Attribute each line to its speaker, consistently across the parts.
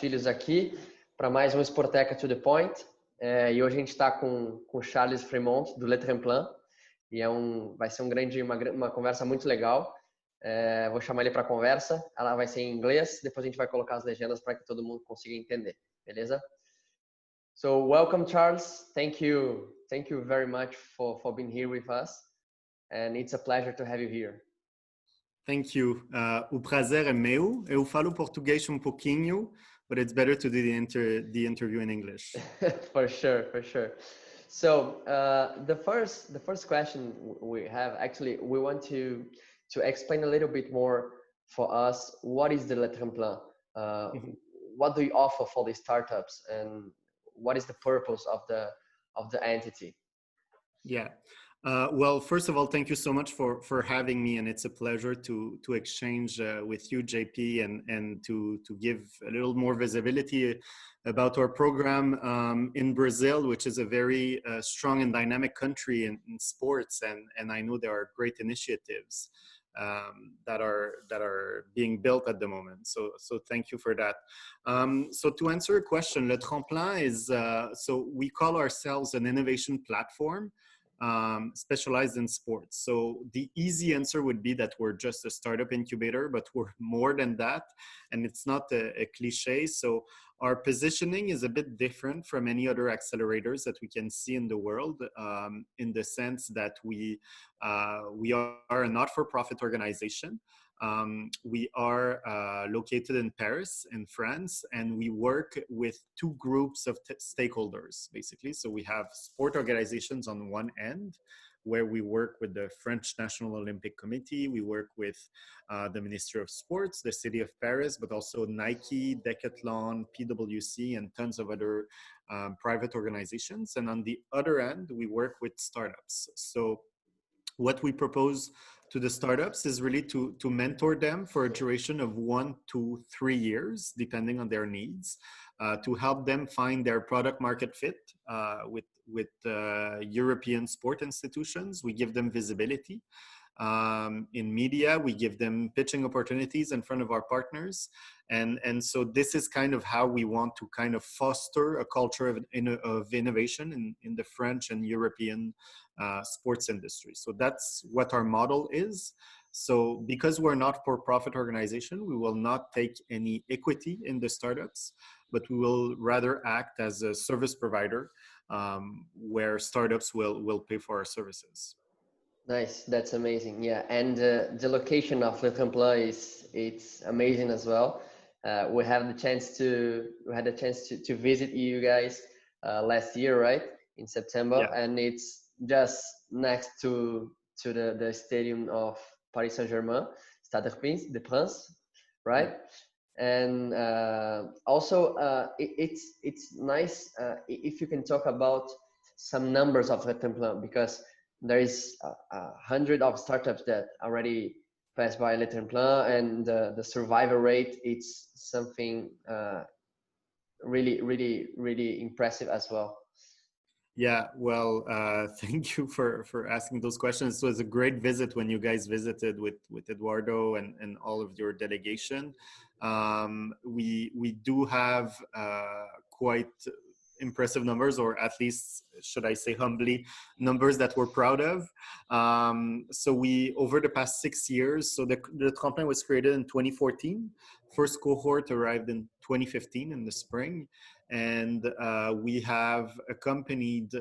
Speaker 1: Castilhos aqui para mais um Sportheca To The Point. E hoje a gente está com o Charles Frémont, do Tremplin, e vai ser uma conversa muito legal. Vou chamar ele para a conversa, ela vai ser em inglês, depois a gente vai colocar as legendas para que todo mundo consiga entender, beleza? So, welcome Charles, thank you very much for being here with us, and it's a pleasure to have you here.
Speaker 2: Thank you. O prazer é meu. Eu falo português pouquinho, but it's better to do the interview in English.
Speaker 1: For sure. So the first question we have, actually, we want to explain a little bit more for us. What is the Tremplin? What do you offer for the startups, and what is the purpose of the entity?
Speaker 2: Yeah. Well, first of all, thank you so much for having me, and it's a pleasure to exchange with you, JP, and to give a little more visibility about our program in Brazil, which is a very strong and dynamic country in sports, and I know there are great initiatives that are being built at the moment. So thank you for that. So to answer your question, Le Tremplin is so we call ourselves an innovation platform. Specialized in sports. So the easy answer would be that we're just a startup incubator, but we're more than that. And it's not a cliche. So our positioning is a bit different from any other accelerators that we can see in the world, in the sense that we are a not-for-profit organization. We are located in Paris, in France, and we work with two groups of stakeholders, basically. So we have sport organizations on one end, where we work with the French National Olympic Committee. We work with the Ministry of Sports, the City of Paris, but also Nike, Decathlon, PwC, and tons of other private organizations. And on the other end, we work with startups. So what we propose to the startups is really to mentor them for a duration of 1 to 3 years, depending on their needs, to help them find their product market fit with European sport institutions. We give them visibility in media. We give them pitching opportunities in front of our partners. And so this is kind of how we want to kind of foster a culture of innovation in the French and European sports industry. So that's what our model is. So because we're not for-profit organization, we will not take any equity in the startups, but we will rather act as a service provider where startups will pay for our services.
Speaker 1: Nice, that's amazing. Yeah, and the location of Le Tremplin it's amazing as well. We had the chance to visit you guys last year, right, in September, yeah. And it's just next to the stadium of Paris Saint-Germain, Stade de France, right? And also it's nice if you can talk about some numbers of Le Tremplin, because there is 100 of startups that already passed by Le Tremplin, and the survival rate, it's something really impressive as well.
Speaker 2: Yeah, well, thank you for asking those questions. It was a great visit when you guys visited with Eduardo and all of your delegation. We do have quite impressive numbers, or at least, should I say humbly, numbers that we're proud of. So we, over the past 6 years, so the Tremplin was created in 2014. First cohort arrived in 2015 in the spring. And we have accompanied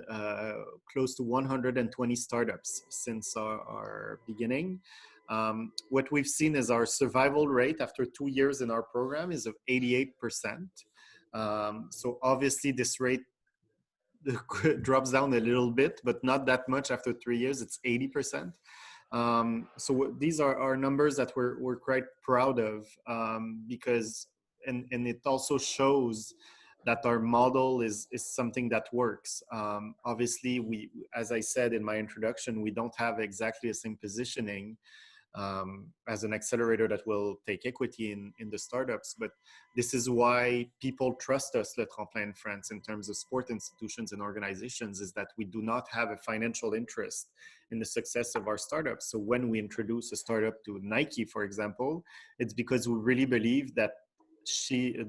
Speaker 2: close to 120 startups since our beginning. What we've seen is our survival rate after 2 years in our program is of 88%. So obviously this rate drops down a little bit, but not that much after 3 years. It's 80%. So these are our numbers that we're quite proud of, because and it also shows that our model is something that works. Obviously, we, as I said in my introduction, we don't have exactly the same positioning as an accelerator that will take equity in the startups, but this is why people trust us, Le Tremplin in France, in terms of sport institutions and organizations, is that we do not have a financial interest in the success of our startups. So when we introduce a startup to Nike, for example, it's because we really believe that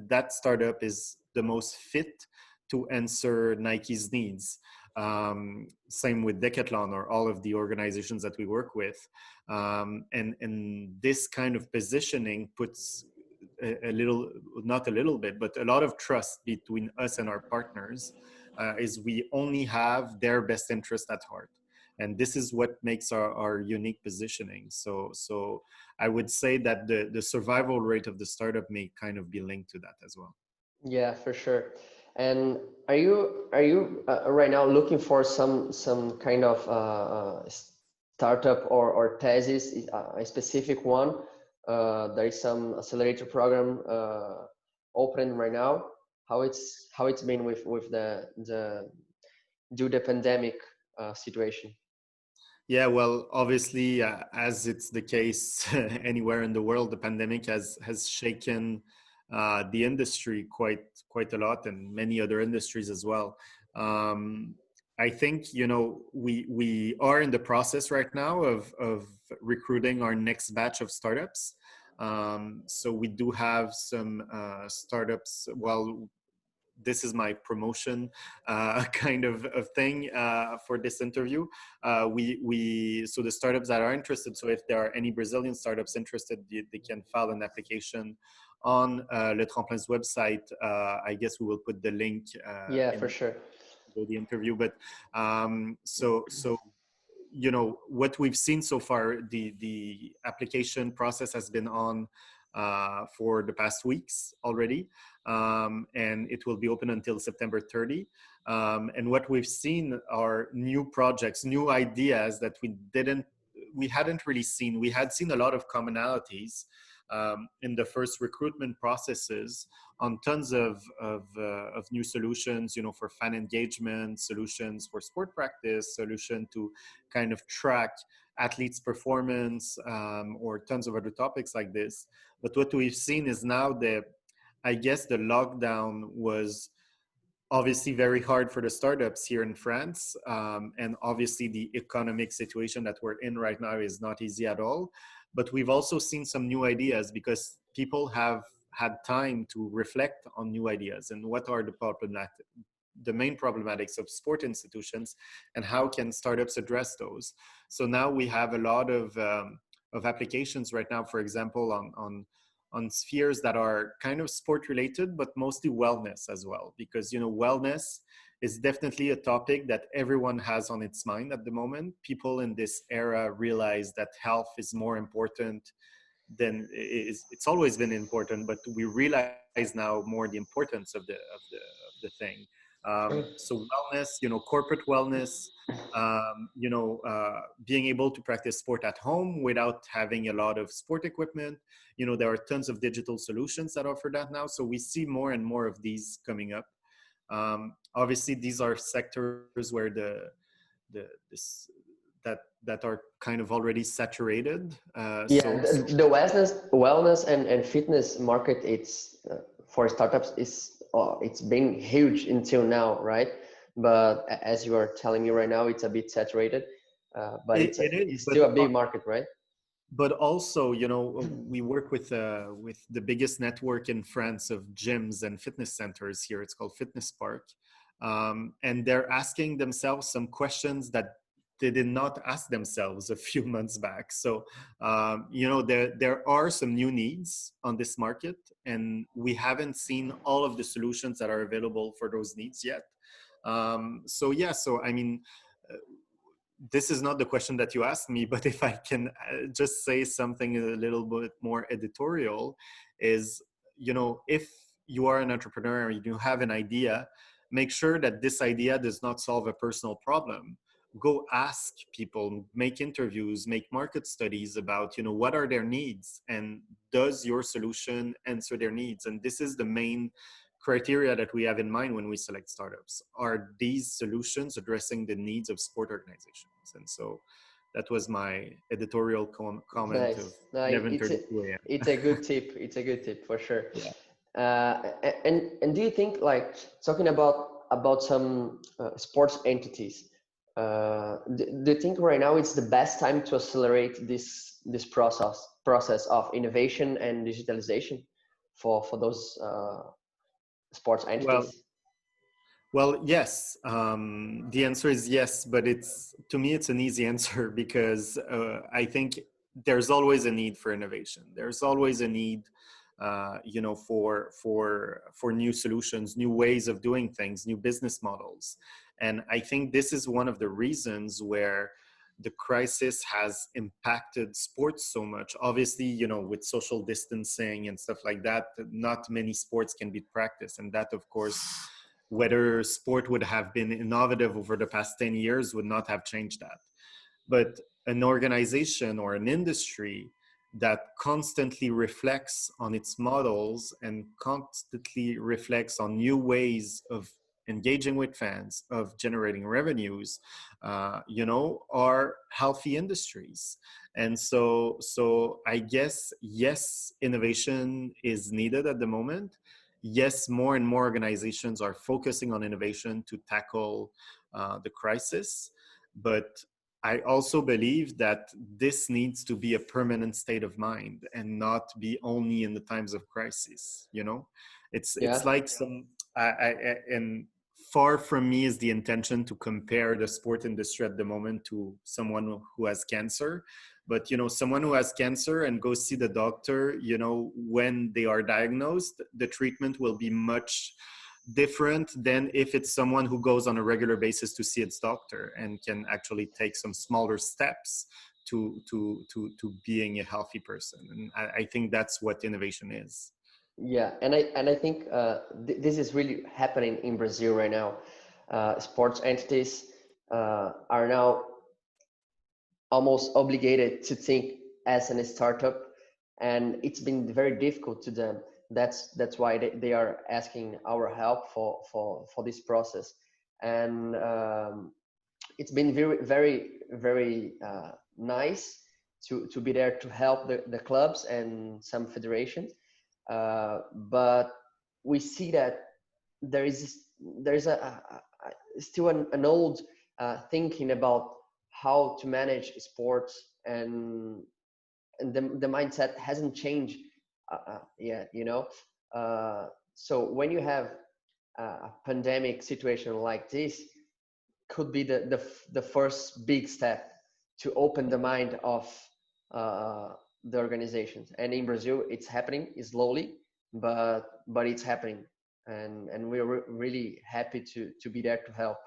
Speaker 2: that startup is the most fit to answer Nike's needs. Same with Decathlon or all of the organizations that we work with. And this kind of positioning puts a little, not a little bit, but a lot of trust between us and our partners, is we only have their best interest at heart. And this is what makes our unique positioning. So I would say that the survival rate of the startup may kind of be linked to that as well.
Speaker 1: Yeah, for sure. And are you right now looking for some kind of startup or thesis, a specific one? There is some accelerator program open right now. How it's been with the due the pandemic situation?
Speaker 2: Yeah, well, obviously, as it's the case anywhere in the world, the pandemic has shaken the industry quite a lot, and many other industries as well. I think we are in the process right now of recruiting our next batch of startups. So we do have some startups. Well, this is my promotion kind of thing for this interview. So the startups that are interested, so if there are any Brazilian startups interested, they can file an application on Le Tremplin's website. I guess we will put the link
Speaker 1: for sure,
Speaker 2: the interview. But so what we've seen so far, the application process has been on for the past weeks already, and it will be open until September 30. And what we've seen are new projects, new ideas that we hadn't really seen. We had seen a lot of commonalities in the first recruitment processes on tons of new solutions, for fan engagement, solutions for sport practice, solution to kind of track athletes' performance, or tons of other topics like this. But what we've seen is now I guess the lockdown was obviously very hard for the startups here in France. And obviously the economic situation that we're in right now is not easy at all. But we've also seen some new ideas because people have had time to reflect on new ideas and what are the main problematics of sport institutions and how can startups address those. So now we have a lot of applications right now, for example, on spheres that are kind of sport related, but mostly wellness as well, because wellness is definitely a topic that everyone has on its mind at the moment. People in this era realize that health is more important than it's always been important, but we realize now more the importance of the thing. So wellness, corporate wellness, being able to practice sport at home without having a lot of sport equipment. There are tons of digital solutions that offer that now. So we see more and more of these coming up. Obviously, these are sectors where that are kind of already saturated.
Speaker 1: The wellness and fitness market, it's for startups it's been huge until now, right? But as you are telling me right now, it's a bit saturated. But it's still a big market, right?
Speaker 2: But also, we work with the biggest network in France of gyms and fitness centers here. It's called Fitness Park. And they're asking themselves some questions that they did not ask themselves a few months back. So, there are some new needs on this market, and we haven't seen all of the solutions that are available for those needs yet. This is not the question that you asked me, but if I can just say something a little bit more editorial, is, if you are an entrepreneur and you have an idea, make sure that this idea does not solve a personal problem. Go ask people, make interviews, make market studies about, what are their needs and does your solution answer their needs? And this is the main criteria that we have in mind when we select startups. Are these solutions addressing the needs of sport organizations? And so that was my editorial comment.
Speaker 1: Nice. It's a good tip. It's a good tip for sure. Yeah. And do you think, like, talking about some sports entities, do you think right now it's the best time to accelerate this process of innovation and digitalization? for those sports
Speaker 2: Well,
Speaker 1: entities?
Speaker 2: well, yes. The answer is yes, but to me it's an easy answer because I think there's always a need for innovation. There's always a need, for new solutions, new ways of doing things, new business models, and I think this is one of the reasons where the crisis has impacted sports so much. Obviously, with social distancing and stuff like that, not many sports can be practiced, and that, of course, whether sport would have been innovative over the past 10 years would not have changed that. But an organization or an industry that constantly reflects on its models and constantly reflects on new ways of engaging with fans, of generating revenues, are healthy industries. And so I guess, yes, innovation is needed at the moment. Yes, more and more organizations are focusing on innovation to tackle the crisis. But I also believe that this needs to be a permanent state of mind and not be only in the times of crisis. It's
Speaker 1: Yeah.
Speaker 2: like and far from me is the intention to compare the sport industry at the moment to someone who has cancer. But someone who has cancer and goes see the doctor, when they are diagnosed, the treatment will be much different than if it's someone who goes on a regular basis to see its doctor and can actually take some smaller steps to being a healthy person. And I think that's what innovation is.
Speaker 1: Yeah, and I think this is really happening in Brazil right now. Sports entities are now almost obligated to think as a startup, and it's been very difficult to them. That's why they are asking our help for this process, and it's been very nice to be there to help the clubs and some federations, but we see that there's still an old thinking about how to manage sports, and the mindset hasn't changed yet, so when you have a pandemic situation like this, could be the first big step to open the mind of the organizations. And in Brazil, it's happening slowly, but it's happening, and we're really happy to be there to help.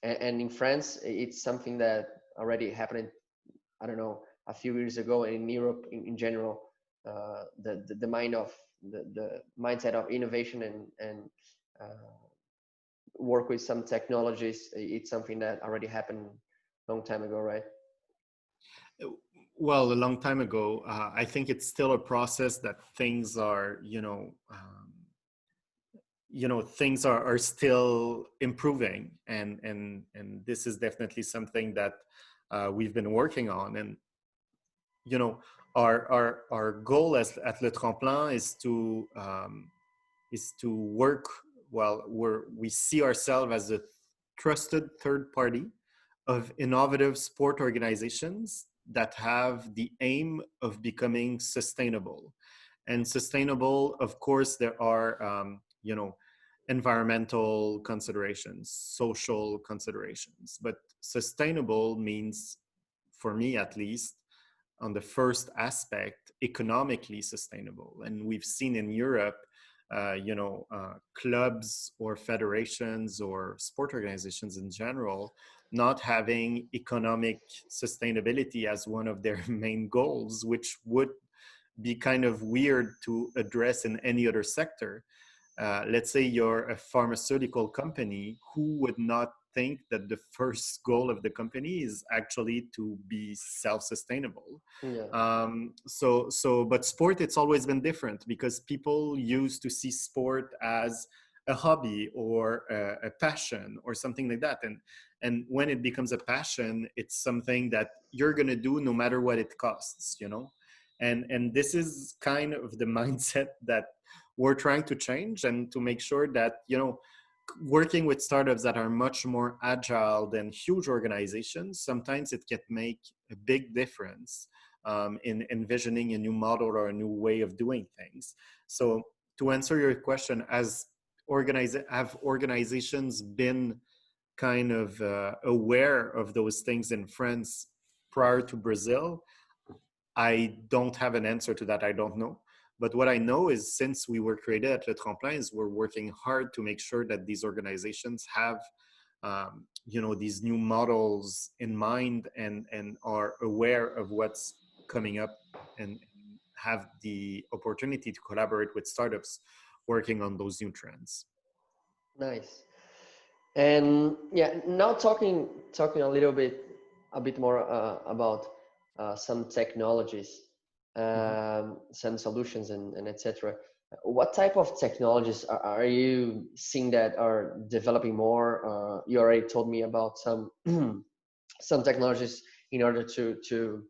Speaker 1: And in France, it's something that already happened, I don't know, a few years ago. And in Europe in general, the mind of the mindset of innovation and work with some technologies, it's something that already happened a long time ago, right?
Speaker 2: Well, a long time ago. I think it's still a process that things are, things are still improving, and this is definitely something that we've been working on. And our goal at Le Tremplin is to work. Well, we see ourselves as a trusted third party of innovative sport organizations that have the aim of becoming sustainable. And sustainable, of course, there are environmental considerations, social considerations, but sustainable means, for me at least, on the first aspect, economically sustainable. And we've seen in Europe, clubs or federations or sport organizations in general not having economic sustainability as one of their main goals, which would be kind of weird to address in any other sector. Let's say you're a pharmaceutical company, who would not think that the first goal of the company is actually to be self-sustainable?
Speaker 1: Yeah.
Speaker 2: But sport, it's always been different because people used to see sport as a hobby or a passion or something like that. And when it becomes a passion, it's something that you're going to do no matter what it costs, And this is kind of the mindset that we're trying to change, and to make sure that, working with startups that are much more agile than huge organizations, sometimes it can make a big difference in envisioning a new model or a new way of doing things. So to answer your question, have organizations been kind of aware of those things in France prior to Brazil? I don't have an answer to that. I don't know. But what I know is since we were created at Le Tremplin, is we're working hard to make sure that these organizations have, these new models in mind and are aware of what's coming up and have the opportunity to collaborate with startups working on those new trends.
Speaker 1: Nice. And yeah, now talking a bit more about some technologies, some solutions, and etc. What type of technologies are you seeing that are developing more? You already told me about some some technologies in order to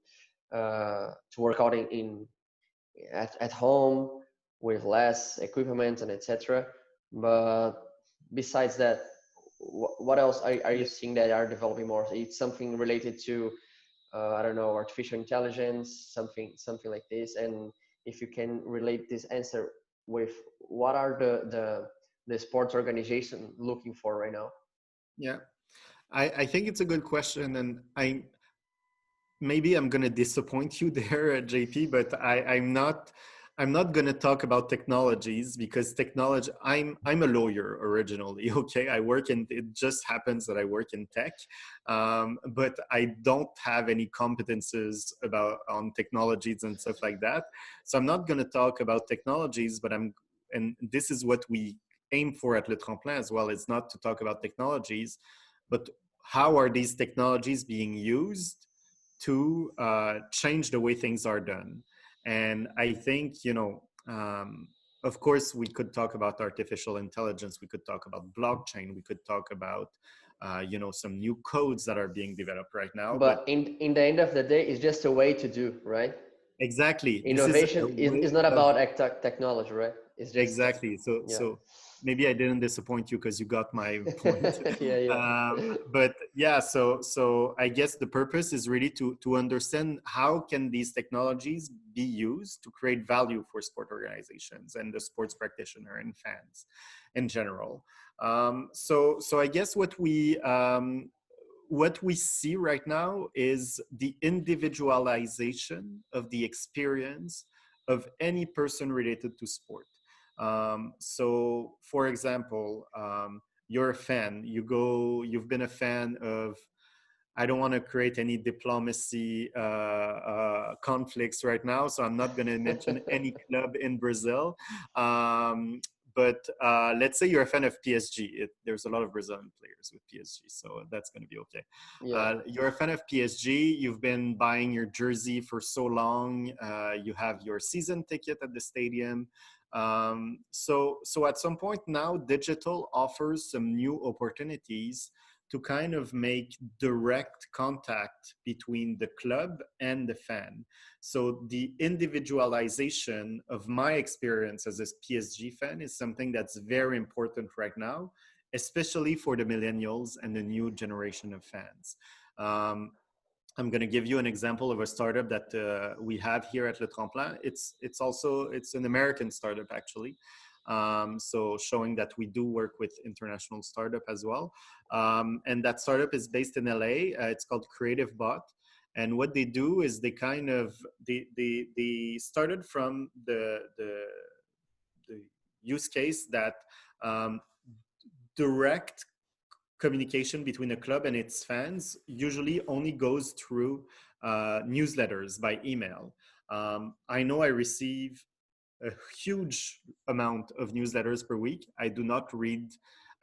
Speaker 1: work out at home with less equipment and etc. But besides that, what else are you seeing that are developing more? It's something related to I don't know, artificial intelligence, something like this. And if you can relate this answer with what are the sports organization looking for right now?
Speaker 2: Yeah, I think it's a good question, and I'm going to disappoint you there, JP, but I'm not going to talk about technologies because technology, I'm a lawyer originally. Okay. It just happens that I work in tech. But I don't have any competences on technologies and stuff like that. So I'm not going to talk about technologies, and this is what we aim for at Le Tremplin as well. It's not to talk about technologies, but how are these technologies being used to change the way things are done. And I think, of course, we could talk about artificial intelligence. We could talk about blockchain. We could talk about, some new codes that are being developed right now.
Speaker 1: But in the end of the day, it's just a way to do, right?
Speaker 2: Exactly.
Speaker 1: Innovation is not about technology, right? It's just
Speaker 2: exactly. So maybe I didn't disappoint you because you got my point. But yeah, so I guess the purpose is really to understand how can these technologies be used to create value for sport organizations and the sports practitioner and fans in general. So I guess what we see right now is the individualization of the experience of any person related to sport. So for example, you're a fan, you've been a fan of, I don't want to create any diplomacy conflicts right now, so I'm not going to mention any club in Brazil. But let's say you're a fan of PSG. There's a lot of Brazilian players with PSG, so that's going to be okay. You're a fan of PSG. You've been buying your jersey for so long. You have your season ticket at the stadium. So at some point now, digital offers some new opportunities to kind of make direct contact between the club and the fan. So the individualization of my experience as a PSG fan is something that's very important right now, especially for the millennials and the new generation of fans. I'm going to give you an example of a startup that we have here at Le Tremplin. It's an American startup actually. So showing that we do work with international startup as well. And that startup is based in LA. It's called Creative Bot. And what they do is they started from the use case that direct communication between a club and its fans usually only goes through newsletters by email. I know I receive a huge amount of newsletters per week. I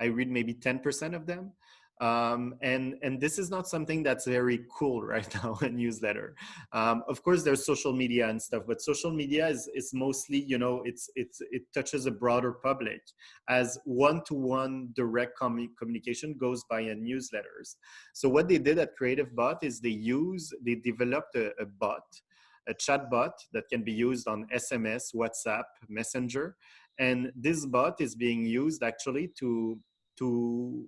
Speaker 2: read maybe 10% of them. And this is not something that's very cool right now, a newsletter. Of course, there's social media and stuff, but social media is mostly, it touches a broader public, as one-to-one direct communication goes via newsletters. So what they did at Creative Bot is they developed a bot, a chat bot that can be used on SMS, WhatsApp, Messenger. And this bot is being used actually to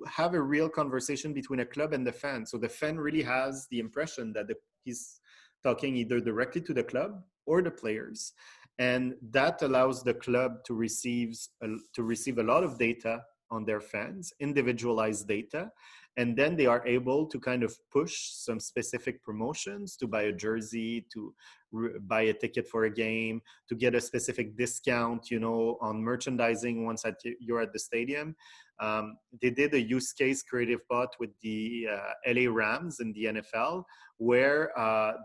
Speaker 2: have a real conversation between a club and the fan. So the fan really has the impression that he's talking either directly to the club or the players. And that allows the club to receive a lot of data on their fans, individualized data. And then they are able to kind of push some specific promotions, to buy a jersey, to buy a ticket for a game, to get a specific discount, on merchandising once you're at the stadium. They did a use case creative bot with the LA Rams in the NFL, where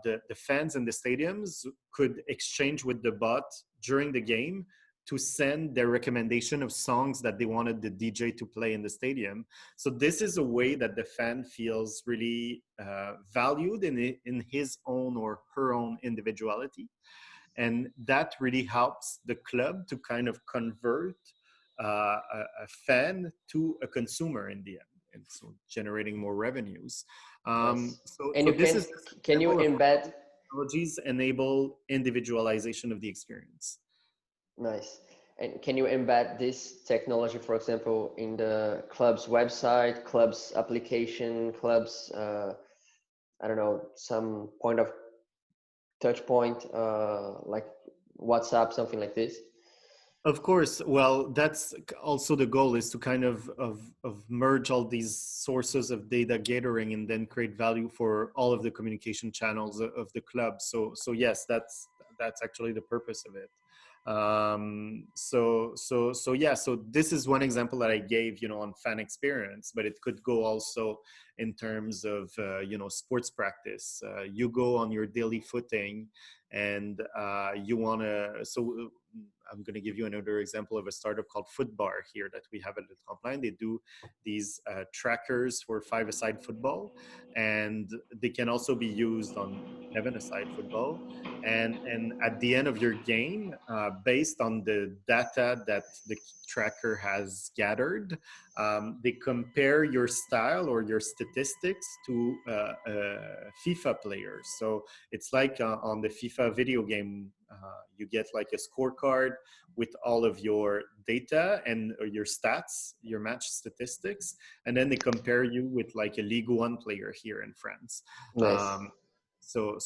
Speaker 2: the fans in the stadiums could exchange with the bot during the game to send their recommendation of songs that they wanted the DJ to play in the stadium. So this is a way that the fan feels really valued in his own or her own individuality. And that really helps the club to kind of convert a fan to a consumer in the end, and so generating more revenues.
Speaker 1: Nice.
Speaker 2: So
Speaker 1: And can you embed
Speaker 2: technologies enable individualization of the experience.
Speaker 1: Nice. And can you embed this technology, for example, in the club's website, club's application, club's I don't know, some point of touch point, like WhatsApp, something like this?
Speaker 2: Of course. Well, that's also the goal, is to kind of merge all these sources of data gathering and then create value for all of the communication channels of the club. So yes, that's actually the purpose of it. So this is one example that I gave, on fan experience, but it could go also in terms of, sports practice. You go on your daily footing and you want to, so I'm going to give you another example of a startup called Footbar here that we have at the Tremplin. They do these trackers for five-a-side football, and they can also be used on seven-a-side football. And at the end of your game, based on the data that the tracker has gathered, they compare your style or your statistics to FIFA players. So it's like on the FIFA video game, you get like a scorecard with all of your data and your stats, your match statistics, and then they compare you with like a League One player here in France.
Speaker 1: Nice.
Speaker 2: So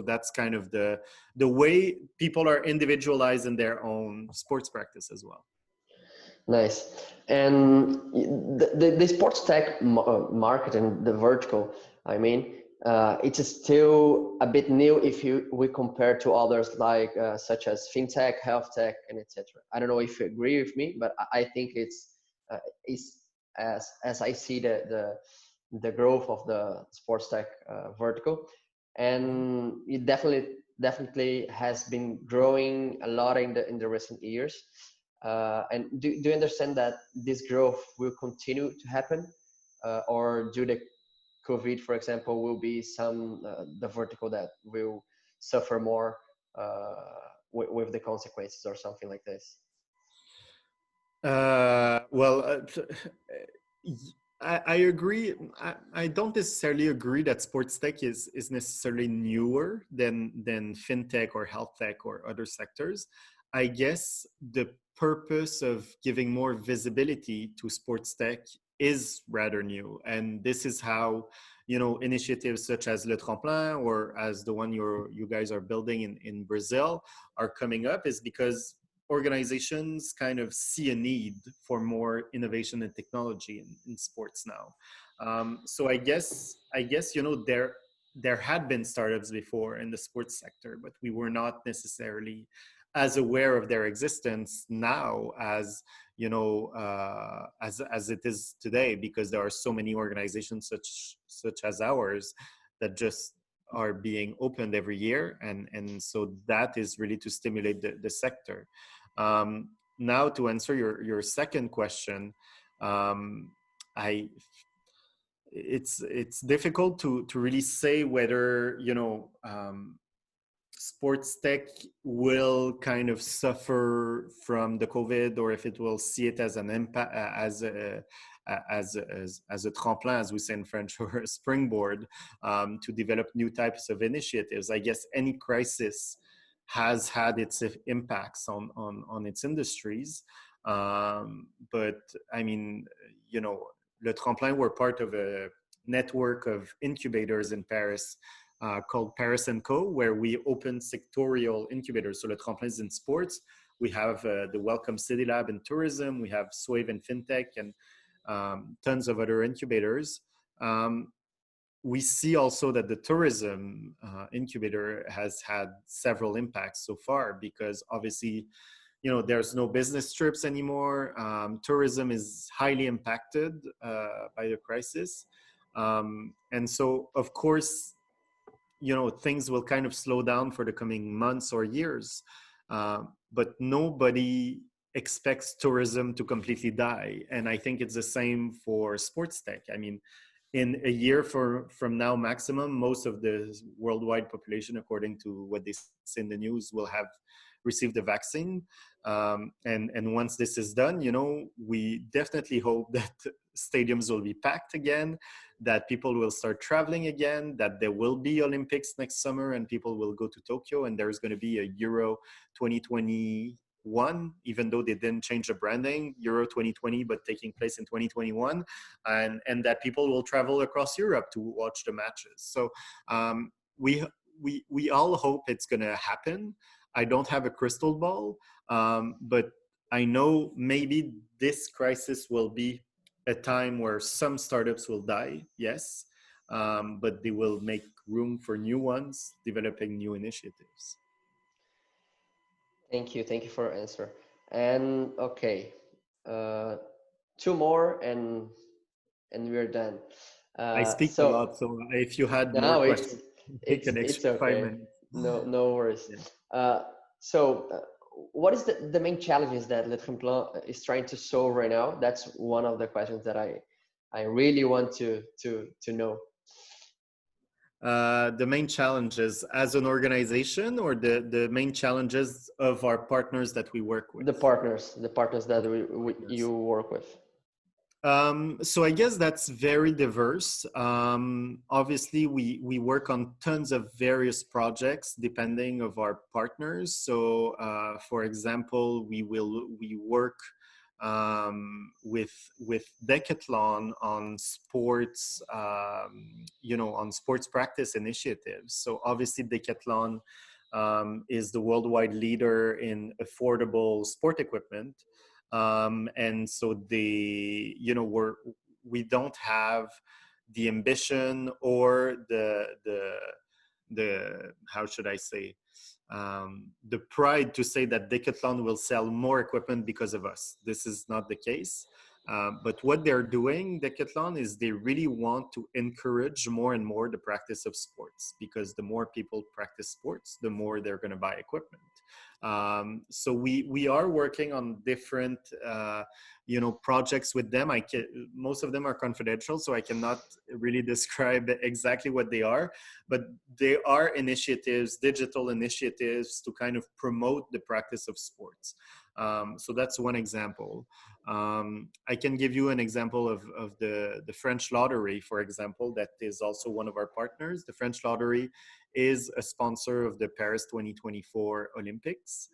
Speaker 2: that's kind of the way people are individualized in their own sports practice as well.
Speaker 1: Nice. And the sports tech market and the vertical, I mean, it's still a bit new if we compare to others like such as fintech, health tech, and etc. I don't know if you agree with me, but I think it's as I see the growth of the sports tech vertical, and it definitely has been growing a lot in the recent years. And do you understand that this growth will continue to happen, or due to COVID, for example, will be some the vertical that will suffer more with the consequences or something like this?
Speaker 2: I agree. I don't necessarily agree that sports tech is necessarily newer than fintech or health tech or other sectors. I guess the purpose of giving more visibility to sports tech is rather new, and this is how initiatives such as Le Tremplin, or as the one you guys are building in Brazil, are coming up, is because organizations kind of see a need for more innovation and technology in sports now. So I guess there had been startups before in the sports sector, but we were not necessarily as aware of their existence now as as it is today, because there are so many organizations such as ours that just are being opened every year, and so that is really to stimulate the sector. Now, to answer your second question, it's difficult to really say whether sports tech will kind of suffer from the COVID, or if it will see it as an impact, as a tremplin, as we say in French, or a springboard to develop new types of initiatives. I guess any crisis has had its impacts on its industries. But I mean, Le Tremplin, we're part of a network of incubators in Paris called Paris & Co, where we open sectorial incubators. So Le Tremplin is in sports. We have the Welcome City Lab in tourism. We have Swave in fintech and tons of other incubators. We see also that the tourism incubator has had several impacts so far, because obviously, there's no business trips anymore. Tourism is highly impacted by the crisis. And so, of course, things will kind of slow down for the coming months or years. But nobody expects tourism to completely die. And I think it's the same for SportsTech. I mean, in a year from now, maximum, most of the worldwide population, according to what they say in the news, will have received the vaccine. And once this is done, we definitely hope that stadiums will be packed again, that people will start traveling again, that there will be Olympics next summer and people will go to Tokyo, and there's going to be a Euro 2021, even though they didn't change the branding, Euro 2020, but taking place in 2021, and that people will travel across Europe to watch the matches. So we all hope it's going to happen. I don't have a crystal ball, but I know maybe this crisis will be a time where some startups will die, yes, but they will make room for new ones, developing new initiatives.
Speaker 1: Thank you for your answer. And okay, two more and we're done.
Speaker 2: I speak a lot, so if you had more questions, take an extra 5 minutes.
Speaker 1: No worries. Yeah. What is the main challenges that Le Tremplin is trying to solve right now? That's one of the questions that I really want to know.
Speaker 2: The main challenges as an organization, or the main challenges of our partners that we work with?
Speaker 1: The partners that you work with.
Speaker 2: So I guess that's very diverse. Obviously, we work on tons of various projects depending of our partners. So, for example, we work with Decathlon on sports, on sports practice initiatives. So obviously, Decathlon is the worldwide leader in affordable sport equipment. And so we don't have the ambition or the how should I say, the pride to say that Decathlon will sell more equipment because of us. This is not the case. But what they're doing, Decathlon, is they really want to encourage more and more the practice of sports, because the more people practice sports, the more they're going to buy equipment. So we are working on different projects with them. Most of them are confidential, so I cannot really describe exactly what they are, but they are initiatives, digital initiatives, to kind of promote the practice of sports. So that's one example. I can give you an example of the French Lottery, for example, that is also one of our partners. The French Lottery is a sponsor of the Paris 2024 Olympics.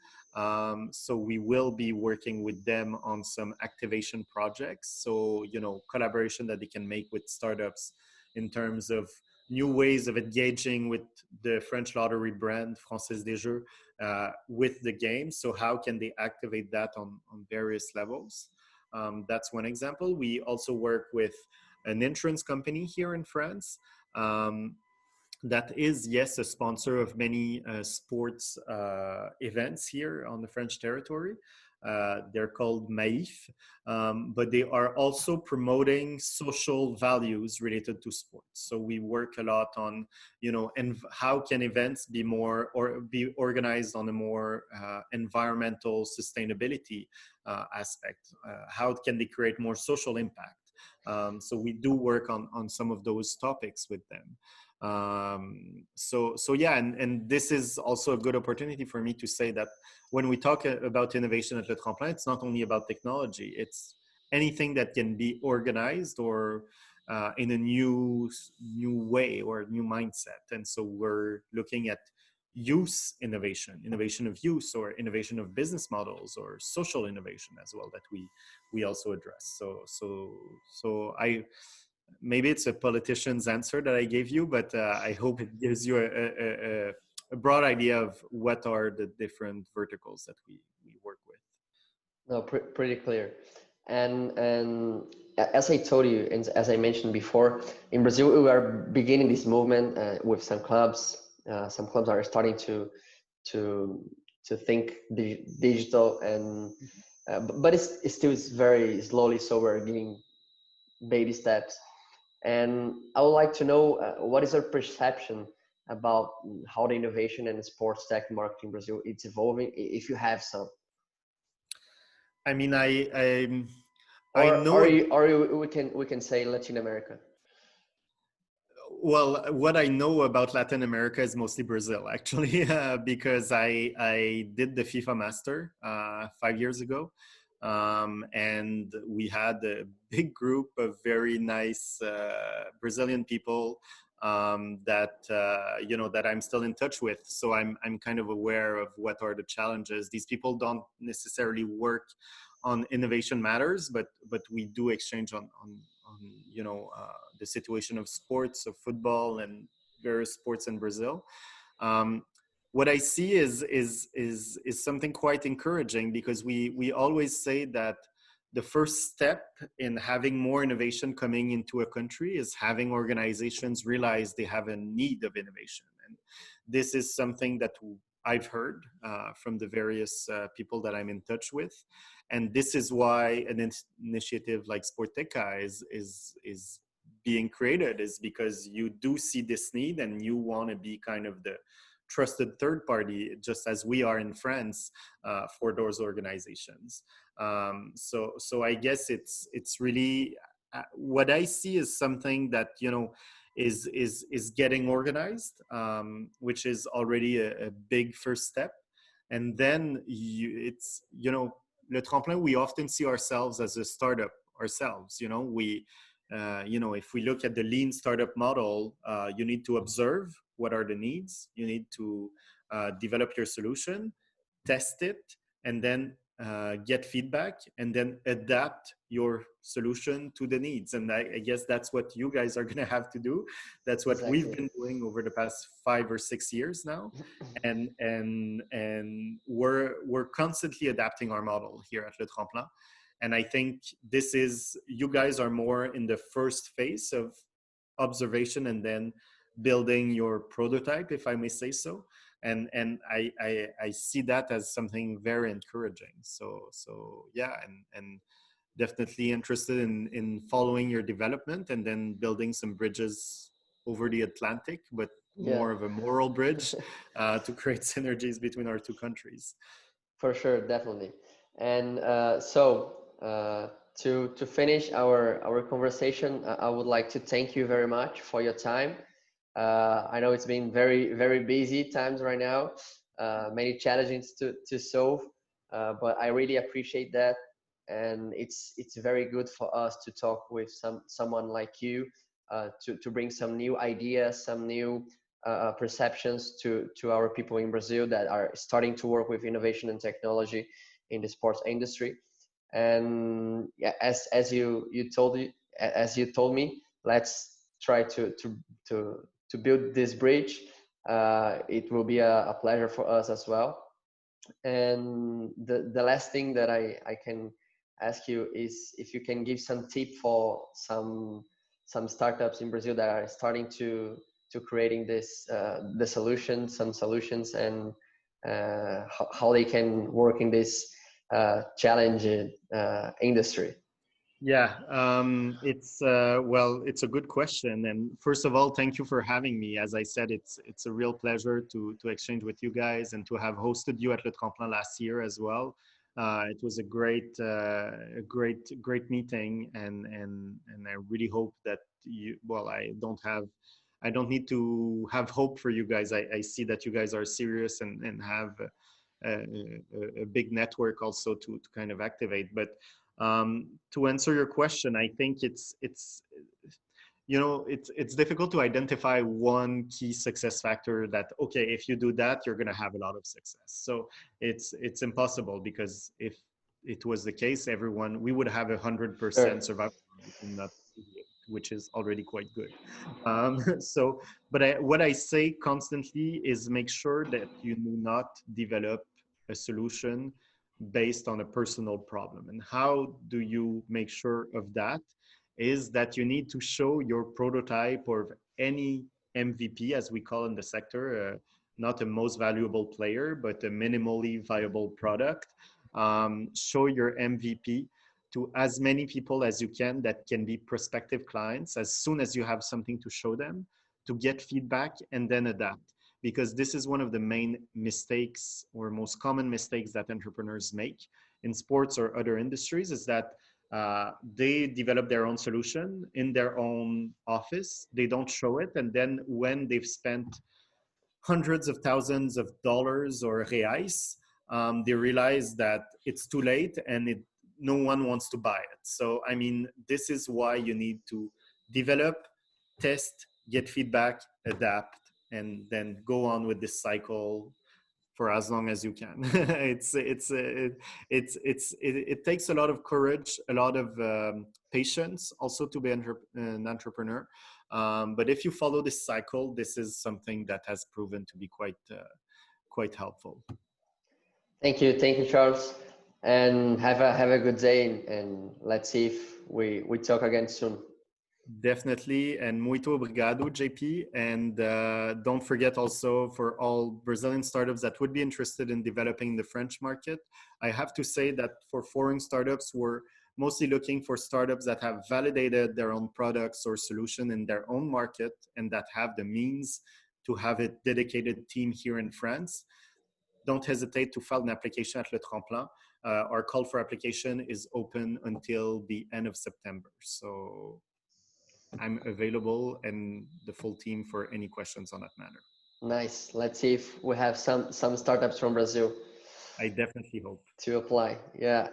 Speaker 2: So we will be working with them on some activation projects. So, collaboration that they can make with startups in terms of new ways of engaging with the French Lottery brand, Française des Jeux, with the game. So how can they activate that on various levels? That's one example. We also work with an insurance company here in France that is, yes, a sponsor of many sports events here on the French territory. They're called Maïf, but they are also promoting social values related to sports. So we work a lot on, and how can events be more or be organized on a more environmental sustainability aspect? How can they create more social impact? So we do work on some of those topics with them. So yeah, and this is also a good opportunity for me to say that when we talk about innovation at Le Tremplin, it's not only about technology, it's anything that can be organized or in a new way or a new mindset. And so we're looking at innovation of use, or innovation of business models, or social innovation as well, that we also address. So maybe it's a politician's answer that I gave you, but I hope it gives you a broad idea of what are the different verticals that we work with.
Speaker 1: No, pretty clear. And as I told you, and as I mentioned before, in Brazil we are beginning this movement with some clubs. Some clubs are starting to think digital, and but it's still very slowly. So we're giving baby steps. And I would like to know what is your perception about how the innovation and sports tech market in Brazil it's evolving, if you have some.
Speaker 2: I mean, I know.
Speaker 1: Or we can say Latin America.
Speaker 2: Well, what I know about Latin America is mostly Brazil, actually, because I did the FIFA Master 5 years ago, and we had a big group of very nice Brazilian people that that I'm still in touch with. So I'm kind of aware of what are the challenges. These people don't necessarily work on innovation matters, but we do exchange on the situation of sports, of football, and various sports in Brazil. What I see is something quite encouraging, because we always say that the first step in having more innovation coming into a country is having organizations realize they have a need of innovation. And this is something that I've heard from the various people that I'm in touch with. And this is why an initiative like Sportheca is being created, is because you do see this need and you want to be kind of the trusted third party, just as we are in France for those organizations. So I guess it's really what I see is something that is getting organized, which is already a big first step. And then Le Tremplin, we often see ourselves as a startup ourselves. If we look at the lean startup model, you need to observe what are the needs. You need to develop your solution, test it, and then get feedback, and then adapt your solution to the needs. And I guess that's what you guys are going to have to do. That's what
Speaker 1: Exactly.
Speaker 2: we've been doing over the past 5 or 6 years now. And we're constantly adapting our model here at Le Tremplin. And I think you guys are more in the first phase of observation and then building your prototype, if I may say so. And I see that as something very encouraging. So yeah, and definitely interested in following your development and then building some bridges over the Atlantic, but more of a moral bridge to create synergies between our two countries.
Speaker 1: For sure, definitely. And to finish our conversation, I would like to thank you very much for your time. I know it's been very, very busy times right now, many challenges to solve, but I really appreciate that. And it's very good for us to talk with someone like you, to bring some new ideas, some new perceptions to our people in Brazil that are starting to work with innovation and technology in the sports industry. And yeah, as you told me, let's try to build this bridge. It will be a pleasure for us as well. And the last thing that I can ask you is if you can give some tip for some startups in Brazil that are starting to creating this some solutions, and how they can work in this challenging industry.
Speaker 2: Yeah, it's a good question. And first of all, thank you for having me. As I said, it's a real pleasure to exchange with you guys and to have hosted you at Le Tremplin last year as well. It was a great meeting, and I really hope that I don't need to have hope for you guys. I see that you guys are serious and have a big network also to kind of activate. But to answer your question, I think it's difficult to identify one key success factor that, okay, if you do that, you're going to have a lot of success. So it's impossible, because if it was the case, we would have 100% survival rate in that which is already quite good. What I say constantly is make sure that you do not develop a solution based on a personal problem. And how do you make sure of that? Is that you need to show your prototype or any MVP, as we call in the sector, not a most valuable player, but a minimally viable product. Show your MVP to as many people as you can that can be prospective clients as soon as you have something to show them, to get feedback and then adapt. Because this is one of the main mistakes or most common mistakes that entrepreneurs make in sports or other industries, is that they develop their own solution in their own office. They don't show it. And then when they've spent hundreds of thousands of dollars or reais, they realize that it's too late and no one wants to buy it. So, I mean, this is why you need to develop, test, get feedback, adapt, and then go on with this cycle for as long as you can. It takes a lot of courage, a lot of patience, also to be an entrepreneur. But if you follow this cycle, this is something that has proven to be quite helpful.
Speaker 1: Thank you, Charles, and have a good day. And let's see if we talk again soon.
Speaker 2: Definitely, and muito obrigado, JP. And don't forget also, for all Brazilian startups that would be interested in developing the French market, I have to say that for foreign startups, we're mostly looking for startups that have validated their own products or solution in their own market and that have the means to have a dedicated team here in France. Don't hesitate to file an application at Le Tremplin. Our call for application is open until the end of September. So I'm available and the full team for any questions on that matter.
Speaker 1: Nice. Let's see if we have some startups from Brazil.
Speaker 2: I definitely hope.
Speaker 1: To apply. Yeah.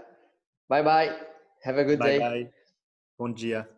Speaker 1: Bye-bye. Have a good day.
Speaker 2: Bye-bye. Bom dia.